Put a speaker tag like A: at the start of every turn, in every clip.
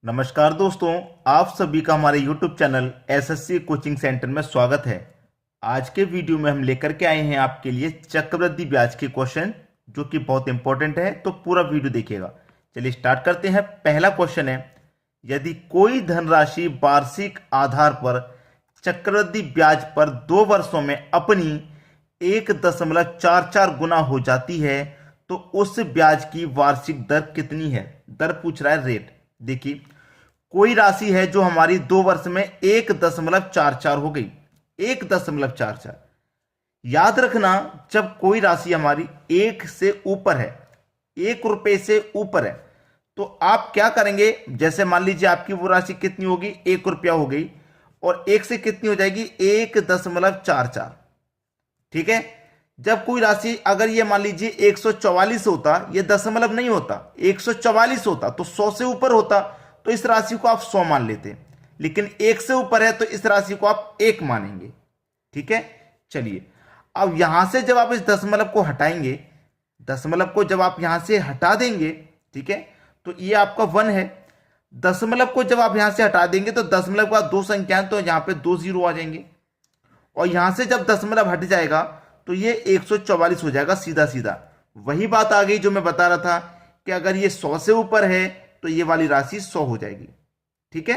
A: नमस्कार दोस्तों, आप सभी का हमारे YouTube channel SSC coaching centre में स्वागत है। आज के वीडियो में हम लेकर के आए हैं आपके लिए चक्रवृद्धि ब्याज के क्वेश्चन, जो कि बहुत इंपॉर्टेंट है, तो पूरा वीडियो देखिएगा। चलिए स्टार्ट करते हैं। पहला क्वेश्चन है, यदि कोई धनराशि वार्षिक आधार पर चक्रवृद्धि ब्याज पर 2 वर्षों में अपनी 1.44 गुना हो जाती है तो उस ब्याज की वार्षिक दर कितनी है। दर पूछ रहा है, रेट। देखिए, कोई राशि है जो हमारी 2 वर्ष में 1.44 हो गई। 1.44। याद रखना, जब कोई राशि हमारी 1 से ऊपर है, 1 रुपए से ऊपर है, तो आप क्या करेंगे। जैसे मान लीजिए आपकी वो राशि कितनी होगी, 1 रुपया हो गई, और 1 से कितनी हो जाएगी, 1.44। ठीक है। जब कोई राशि अगर ये मान लीजिए 144 होता, ये दशमलव नहीं होता, 144 होता तो 100 से ऊपर होता, तो इस राशि को आप 100 मान लेते। लेकिन 1 से ऊपर है तो इस राशि को आप 1 मानेंगे। ठीक है। चलिए, अब यहां से जब आप इस दशमलव को हटाएंगे, दशमलव को जब आप यहां से हटा देंगे, ठीक है, तो ये आपका 1 है। दशमलव को जब आप यहां से हटा देंगे तो दशमलव के बाद 2 संख्याएं, तो यहां पे 2 जीरो आ जाएंगे, और यहां से जब दशमलव हट जाएगा तो ये 144 हो जाएगा। सीधा सीधा वही बात आ गई जो मैं बता रहा था कि अगर ये 100 से ऊपर है तो ये वाली राशि 100 हो जाएगी। ठीक है।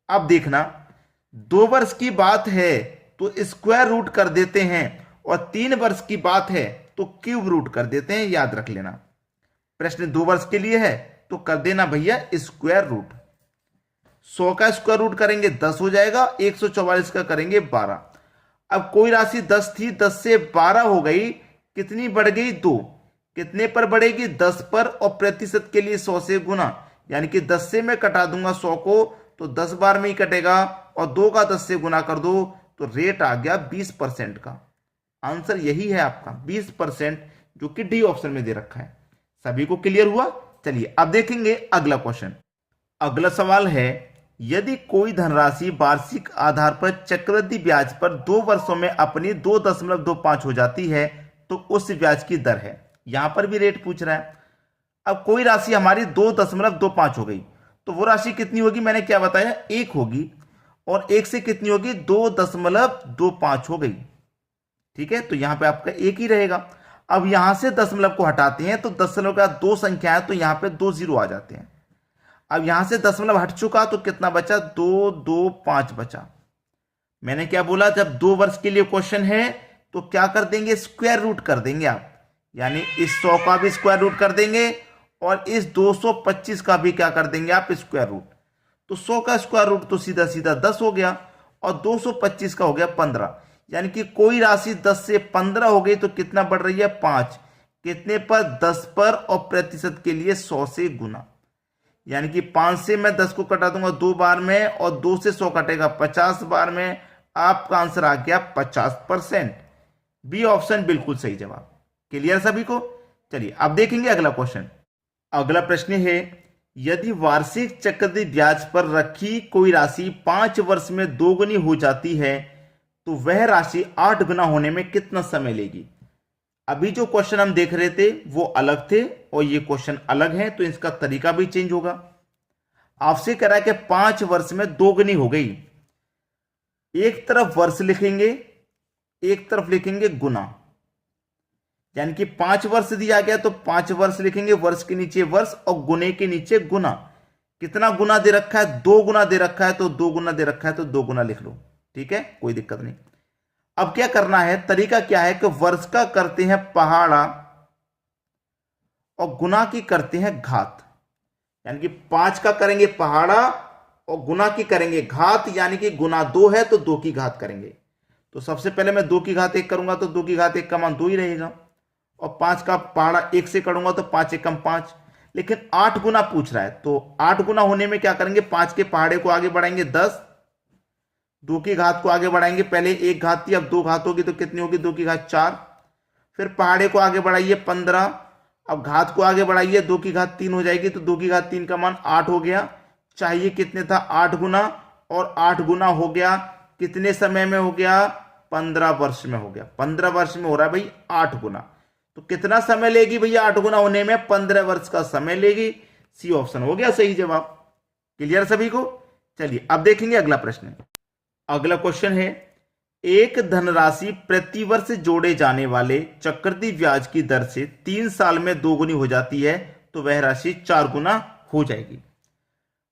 A: अब देखना, 2 वर्ष की बात है तो स्क्वायर रूट कर देते हैं, और 3 वर्ष की बात है तो क्यूब रूट कर देते हैं। याद रख लेना, प्रश्न 2 वर्ष के लिए है तो कर देना भैया स्क्वायर रूट। 100 का स्क्वायर रूट करेंगे 10 हो जाएगा, 144 का करेंगे 12। अब कोई राशि 10 थी, 10 से 12 हो गई, कितनी बढ़ गई, 2। कितने पर बढ़ेगी, 10 पर, और प्रतिशत के लिए 100 से गुना, यानी कि 10 से मैं कटा दूंगा 100 को, तो 10 बार में ही कटेगा, और 2 का 10 से गुना कर दो तो रेट आ गया 20% का। आंसर यही है आपका 20%, जो कि डी ऑप्शन में दे रखा है। सभी को क्लियर हुआ। चलिए अब देखेंगे अगला क्वेश्चन। अगला सवाल है, यदि कोई धनराशि वार्षिक आधार पर चक्रवृद्धि ब्याज पर 2 वर्षों में अपनी 2.25 हो जाती है तो उस ब्याज की दर है। यहां पर भी रेट पूछ रहा है। अब कोई राशि हमारी 2.25 हो गई, तो वो राशि कितनी होगी, मैंने क्या बताया, 1 होगी, और 1 से कितनी होगी, 2.25 हो गई। ठीक है, तो यहां पे आपका 1 ही रहेगा। अब यहां से दशमलव को हटाते हैं तो दशमलव का 2 संख्या है, तो यहां पे 2 जीरो आ जाते हैं। अब यहां से दशमलव हट चुका तो कितना बचा, 225 बचा। मैंने क्या बोला, जब 2 वर्ष के लिए क्वेश्चन है तो क्या कर देंगे, स्क्वायर रूट कर देंगे आप, यानी इस 100 का भी स्क्वायर रूट कर देंगे, और इस 225 का भी क्या कर देंगे आप, स्क्वायर रूट। तो 100 का स्क्वायर रूट तो सीधा सीधा 10 हो गया, और 225 का हो गया 15। यानी कि कोई राशि 10 से 15 हो गई तो कितना बढ़ रही है, 5। कितने पर, 10 पर, और प्रतिशत के लिए 100 से गुना, यानी कि 5 से मैं 10 को कटा दूंगा 2 बार में, और 2 से 100 कटेगा 50 बार में। आपका आंसर आ गया 50%। बी ऑप्शन बिल्कुल सही जवाब। क्लियर सभी को। चलिए अब देखेंगे अगला क्वेश्चन। अगला प्रश्न है, यदि वार्षिक चक्रवृद्धि ब्याज पर रखी कोई राशि 5 वर्ष में 2 गुनी हो जाती है तो वह राशि 8 गुना होने में कितना समय लेगी। अभी जो क्वेश्चन हम देख रहे थे वो अलग थे, और ये क्वेश्चन अलग है, तो इसका तरीका भी चेंज होगा। आपसे कह रहा है कि 5 वर्ष में 2 गुनी हो गई। एक तरफ वर्ष लिखेंगे, एक तरफ लिखेंगे गुना, यानी कि 5 वर्ष दिया गया तो 5 वर्ष लिखेंगे, वर्ष के नीचे वर्ष और गुने के नीचे गुना। कितना गुना दे रखा है, 2 गुना दे रखा है, तो 2 गुना दे रखा है तो 2 गुना लिख लो। ठीक है, कोई दिक्कत नहीं। अब क्या करना है, तरीका क्या है कि वर्ष का करते हैं पहाड़ा, और गुना की करते हैं घात। यानी कि 5 का करेंगे पहाड़ा और गुना की करेंगे घात, यानी कि गुना 2 है तो 2 की घात करेंगे। तो सबसे पहले मैं 2 की घात 1 करूंगा तो 2 की घात 1 का मान 2 ही रहेगा, और 5 का पहाड़ा 1 से करूंगा तो 5 एकम 5। लेकिन 8 गुना पूछ रहा है, तो 8 गुना होने में क्या करेंगे, 5 के पहाड़े को आगे बढ़ाएंगे 10, 2 की घात को आगे बढ़ाएंगे, पहले 1 घात थी अब 2 घात होगी तो कितनी होगी, 2 की घात 4। फिर पहाड़े को आगे बढ़ाइए 15, अब घात को आगे बढ़ाइए, 2 की घात 3 हो जाएगी, तो 2 की घात 3 का मान 8 हो गया। चाहिए कितने था, 8 गुना, और 8 गुना हो गया कितने समय में हो गया, 15 वर्ष में हो गया। 15 वर्ष में हो रहा है भाई 8 गुना, तो कितना समय लेगी भैया 8 गुना होने में, 15 वर्ष का समय लेगी। सी ऑप्शन हो गया सही जवाब। क्लियर सभी को? चलिए अब देखेंगे अगला प्रश्न। अगला क्वेश्चन है, एक धनराशि प्रतिवर्ष जोड़े जाने वाले चक्रवृद्धि ब्याज की दर से 3 साल में 2 गुनी हो जाती है तो वह राशि 4 गुना हो जाएगी।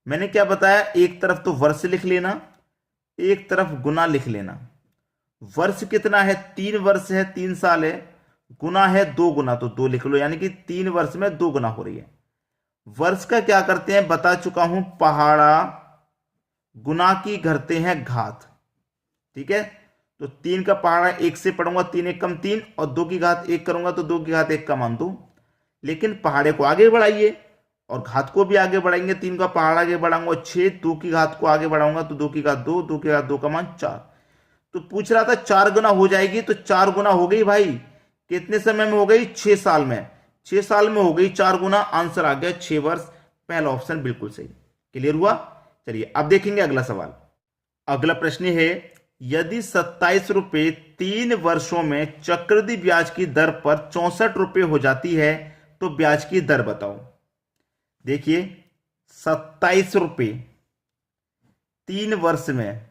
A: मैंने क्या बताया, एक तरफ तो वर्ष लिख लेना, एक तरफ गुना लिख लेना। वर्ष कितना है, 3 वर्ष है, 3 साल है, गुना है 2 गुना, तो 2 लिख लो, यानी कि 3 वर्ष में 2 गुना हो रही है। वर्ष का क्या करते हैं बता चुका हूं, पहाड़ा गुना की करते हैं घात। ठीक है, तो 3 का पहाड़ा 1 से पढ़ूंगा, 3 1 कम 3, और 2 की घात 1 करूंगा तो 2 की घात 1 का मान 2। लेकिन पहाड़े को आगे बढ़ाइए और घात को भी आगे बढ़ाएंगे, 3 का पहाड़ा आगे बढ़ाऊंगा 6, 2 की घात को आगे बढ़ाऊंगा तो 2 की घात 2, 2 की घात 2 का मान 4। तो पूछ रहा था 4 गुना हो जाएगी, तो 4 गुना हो गई भाई। कितने समय में हो गई, 6 साल में। 6 साल में हो गई 4 गुना, आंसर आ गया 6 वर्ष। पहला ऑप्शन बिल्कुल सही। क्लियर हुआ? चलिए अब देखेंगे अगला सवाल। अगला प्रश्न है, यदि 27 रुपए 3 वर्षों में चक्रवृद्धि ब्याज की दर पर 64 रुपए हो जाती है तो ब्याज की दर बताओ। देखिए 27 रुपए 3 वर्ष में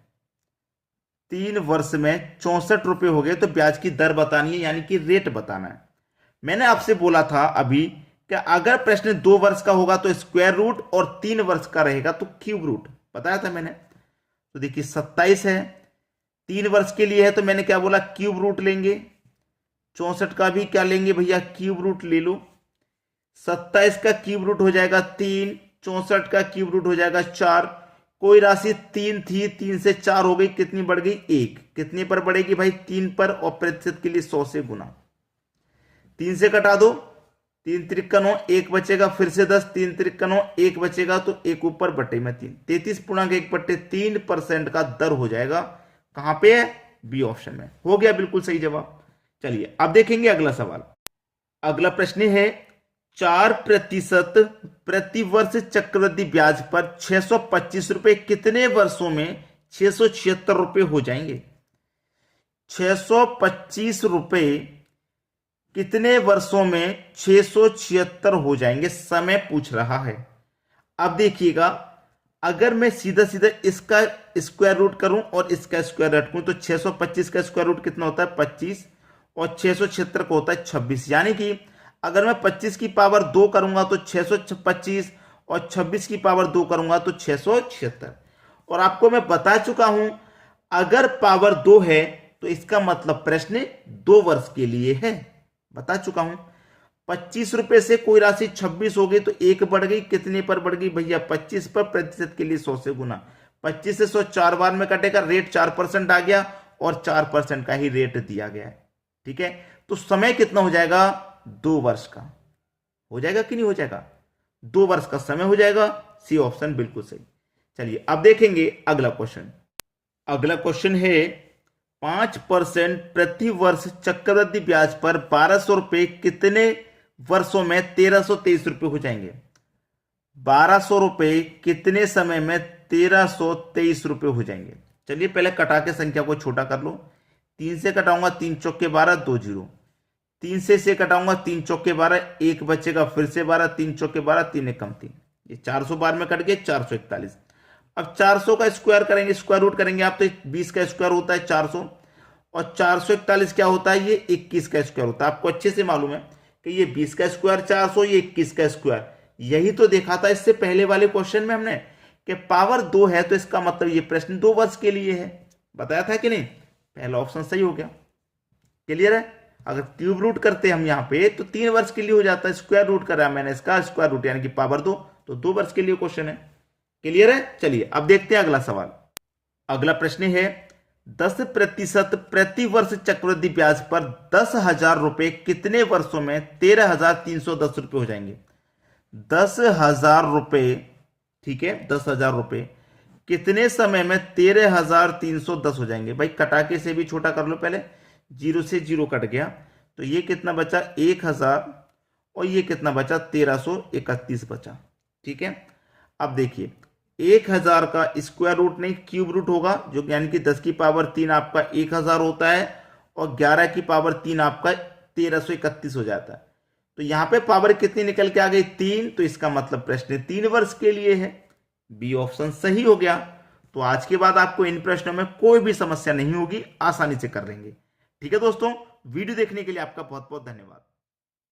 A: 64 रुपए हो गए तो ब्याज की दर बतानी है, यानी कि रेट बताना है। मैंने आपसे बोला था अभी कि अगर प्रश्न 2 वर्ष का होगा तो स्क्वायर रूट, और 3 वर्ष का रहेगा तो क्यूब रूट, बताया था मैंने। तो देखिए 27 है, 3 वर्ष के लिए है, तो मैंने क्या बोला, क्यूब रूट लेंगे। 64 का भी क्या लेंगे भैया, क्यूब रूट ले लो। 27 का क्यूब रूट हो जाएगा 3, 64 का क्यूब रूट हो जाएगा 4। कोई राशि 3 थी, 3 से 4 हो गई, कितनी बढ़ गई, 1। कितने पर बढ़ेगी भाई, 3 पर, और प्रतिशत के लिए 100 से गुना। 3 से कटा दो, 3 त्रिक 9, 1 बचेगा, फिर से 10, 3 त्रिक 9, 1 बचेगा, तो 1 ऊपर बटे में 3, 33.1/3% का दर हो जाएगा। कहां पे है, बी ऑप्शन में। हो गया बिल्कुल सही जवाब। चलिए अब देखेंगे अगला सवाल। अगला प्रश्न है, 4% प्रति वर्ष चक्रवृद्धि ब्याज पर 625 रुपए कितने वर्षों में 676 रुपए हो जाएंगे। 625 रुपए कितने वर्षों में 676 हो जाएंगे, समय पूछ रहा है। अब देखिएगा, अगर मैं सीधा सीधा इसका स्क्वायर रूट करूं और इसका स्क्वायर रखूं तो 625 का स्क्वायर रूट कितना होता है, 25, और 676 का होता है 26। यानी कि अगर मैं 25 की पावर 2 करूंगा तो 625, और 26 की पावर 2 करूंगा तो 676। और आपको मैं बता चुका हूं, अगर पावर 2 है तो इसका मतलब प्रश्न 2 वर्ष के लिए है, बता चुका हूं। 25 रुपए से कोई राशि 26 हो गई तो 1 बढ़ गई, कितने पर बढ़ गई भैया, 25 पर, प्रतिशत के लिए 100 से गुना। 25 से 100 4 बार में कटेगा, रेट 4% आ गया, और 4% का ही रेट दिया गया है। ठीक है, तो समय कितना हो जाएगा, 2 वर्ष का हो जाएगा कि नहीं हो जाएगा, 2 वर्ष का समय हो जाएगा। सी ऑप्शन बिल्कुल सही। चलिए अब देखेंगे अगला क्वेश्चन। अगला क्वेश्चन है, 5% प्रति वर्ष चक्रवृद्धि ब्याज पर 1200 रुपए कितने वर्षों में 1323 रुपए हो जाएंगे। 1200 रुपए कितने समय में 1323 रुपए हो जाएंगे। चलिए पहले कटा के संख्या को छोटा कर लो। 3 से कटाऊंगा, 3 चौके 12, 2 0। 3 से कटाऊंगा, 3 चौके 12, 1 बचेगा, फिर से 12, 3 चौके 12, 3 1 कम 3, ये 400 बार में कट गए, 441। अब 400 का स्क्वायर करेंगे, स्क्वायर रूट करेंगे आप, तो 20 का स्क्वायर होता है 400, और 441 क्या होता है, ये 21 का स्क्वायर होता है। आपको अच्छे से मालूम है कि ये 20 का स्क्वायर 400, ये 21 का स्क्वायर। यही तो देखा था इससे पहले वाले क्वेश्चन में हमने कि पावर 2 है, तो इसका मतलब ये प्रश्न 2 वर्ष के लिए है, बताया था कि नहीं। पहला ऑप्शन सही हो गया। क्लियर है? अगर क्यूब रूट करते हम यहां पे तो 3 वर्ष के लिए हो जाता है। स्क्वायर रूट करा मैंने इसका, स्क्वायर रूट यानी कि पावर 2, तो 2 वर्ष के लिए क्वेश्चन है। क्लियर है? चलिए अब देखते हैं अगला सवाल। अगला प्रश्न है, 10% प्रति वर्ष चक्रवृद्धि ब्याज पर 10,000 रुपए कितने वर्षों में 13,310 रुपए हो जाएंगे। 10,000 रुपए, ठीक है, 10,000 रुपए कितने समय में 13,310 हो जाएंगे। भाई कटाके से भी छोटा कर लो, पहले 0 से 0 कट गया, तो ये कितना बचा 1,000, और ये कितना बचा 1331 बचा। ठीक है, अब देखिए 1,000 का स्क्वायर रूट नहीं क्यूब रूट होगा, जो यानी कि 10 की पावर 3 आपका 1,000 होता है, और 11 की पावर 3 आपका 1331 हो जाता है। तो यहां पे पावर कितनी निकल के आ गई 3, तो इसका मतलब प्रश्न 3 वर्ष के लिए है। बी ऑप्शन सही हो गया। तो आज के बाद आपको इन प्रश्नों में कोई भी समस्या नहीं होगी, आसानी से कर लेंगे। ठीक है दोस्तों, वीडियो देखने के लिए आपका बहुत बहुत धन्यवाद।